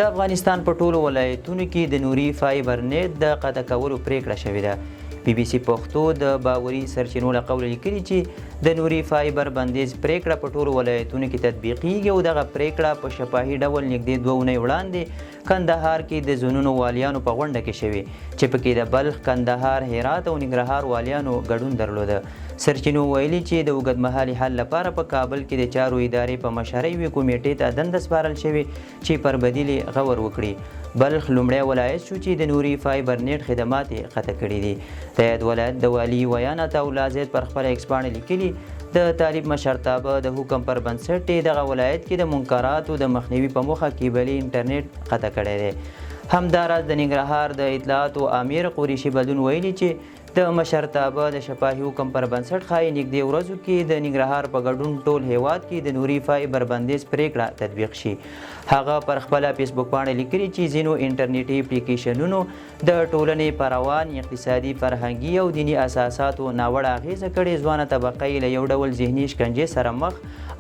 د افغانستان په ټولو ولایتونو کې د نوري فایبر نیټ د قطع کولو پریکړه شوې ده. بي بي سي پښتو د باوري سرچینو له قوله لیکلي چې د نوري فایبر بندیز پریکړه په ټولو ولایتونو کې تطبیقیږي او دغه پریکړه په شفاهي ډول نږدې 2 اونۍ وړاندې کندهار کې د زونونو والیانو په غونډه کې شوې چې پکې د بلخ، کندهار، هرات او ننګرهار والیانو ګډون درلوده. سرچینو ویلي چې د اوږدمهالي حل لپاره په کابل کې د چارو ادارې په مشرۍ یوې کمیټې ته دنده سپارل شوې چې پر بدیل غور وکړي. بلخ لومړی ولایت شو چې د نوري فایبر نیټ خدمات یې قطع کړي دي. د یاد ولایت د والي ویان عطاالله زید پر خپله ایکس پاڼه لیکلي د طالب مشرتابه د حکم پر بنسټ دغه ولایت کې د منکراتو د مخنیوي په موخه کیبلي انټرنیټ قطع کړی دی. همداراز د ننګرهار د اطلاعاتو امیر قریشي بدلون ویلي چې د مشرتابه د شفاهي حکم پر بنسټ ښایي نږدې ورځو کې د ننګرهار په ګډون ټول هیواد کې د نوري فایبر بندیز پریکړه تطبیق شي. هغه پر خپله فیسبوک پاڼه لیکلي چې ځینو انټرنیټي اپلیکیشنونو د ټولنې پر روان اقتصادي، فرهنګي او دیني اساساتو ناوړه اغیزه کړې، ځوانه طبقه یې له یو ډول ذهني شکنجې سره مخ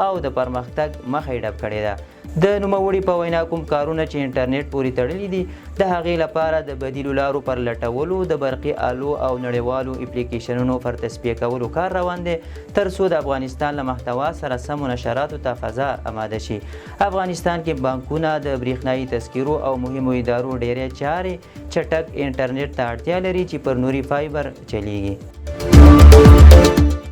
او د پرمختګ مخه یې ډب کړې ده. د نوموړي په وینا کوم کارونه چې انټرنیټ پورې تړلي دي د هغې لپاره د بدیلو لارو پر لټولو، د برقي آلو او نړیوالو اپلیکیشنونو پر تصفیه کولو کار روان دی تر څو د افغانستان له محتوا سره سمو نشراتو ته فضا اماده شي. افغانستان کې بانکونه، د برېښنایي تذکرو او مهمو ادارو ډیرې چارې چټک انټرنیټ ته اړتیا لري چې پر نوري فایبر چلیږي.